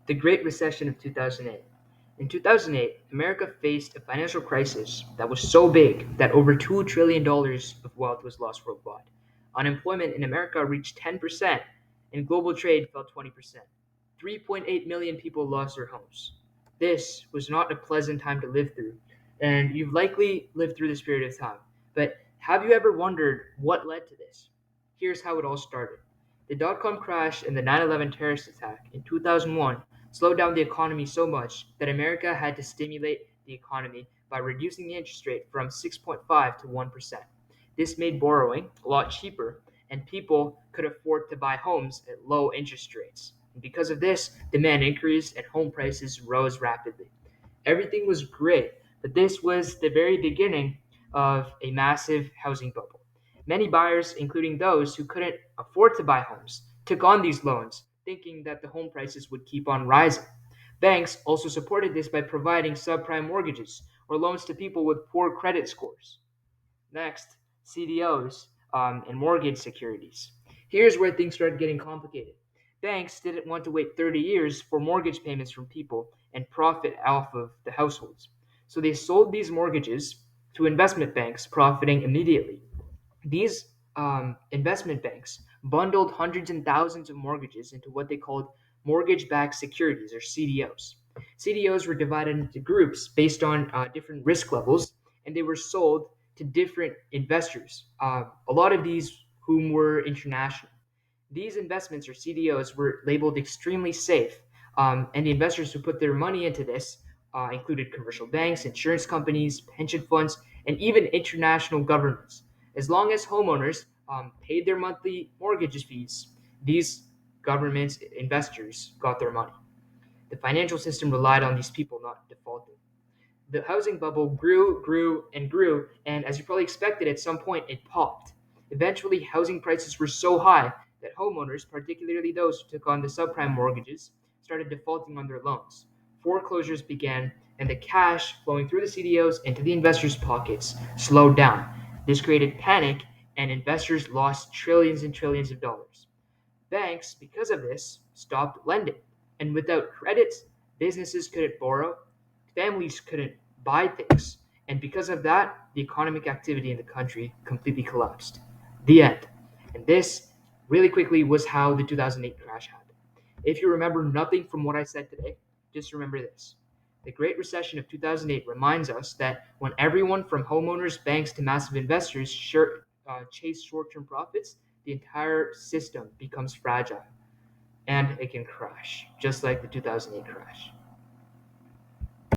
The Great Recession of 2008. In 2008, America faced a financial crisis that was so big that over $2 trillion of wealth was lost worldwide. Unemployment in America reached 10%, and global trade fell 20%. 3.8 million people lost their homes. This was not a pleasant time to live through, and you've likely lived through this period of time. But have you ever wondered what led to this? Here's how it all started. The dot-com crash and the 9/11 terrorist attack in 2001 slowed down the economy so much that America had to stimulate the economy by reducing the interest rate from 6.5 to 1%. This made borrowing a lot cheaper, and people could afford to buy homes at low interest rates. And because of this, demand increased and home prices rose rapidly. Everything was great, but this was the very beginning of a massive housing bubble. Many buyers, including those who couldn't afford to buy homes, took on these loans, thinking that the home prices would keep on rising. Banks also supported this by providing subprime mortgages or loans to people with poor credit scores. Next, CDOs and mortgage securities. Here's where things started getting complicated. Banks didn't want to wait 30 years for mortgage payments from people and profit off of the households. So they sold these mortgages to investment banks, profiting immediately. These investment banks bundled hundreds and thousands of mortgages into what they called mortgage backed securities, or CDOs. CDOs were divided into groups based on different risk levels, and they were sold to different investors, a lot of these whom were international. These investments, or CDOs, were labeled extremely safe, and the investors who put their money into this included commercial banks, insurance companies, pension funds, and even international governments. As long as homeowners paid their monthly mortgage fees, these governments, investors, got their money. The financial system relied on these people not defaulting. The housing bubble grew, and grew, and as you probably expected, at some point it popped. Eventually, housing prices were so high that homeowners, particularly those who took on the subprime mortgages, started defaulting on their loans. Foreclosures began, and the cash flowing through the CDOs into the investors' pockets slowed down. This created panic, and investors lost trillions and trillions of dollars. Banks, because of this, stopped lending, and without credit, businesses couldn't borrow, families couldn't buy things, and because of that, the economic activity in the country completely collapsed. The end. And this, really quickly, was how the 2008 crash happened. If you remember nothing from what I said today, just remember this. The Great Recession of 2008 reminds us that when everyone from homeowners, banks, to massive investors chase short term profits, the entire system becomes fragile and it can crash, just like the 2008 crash.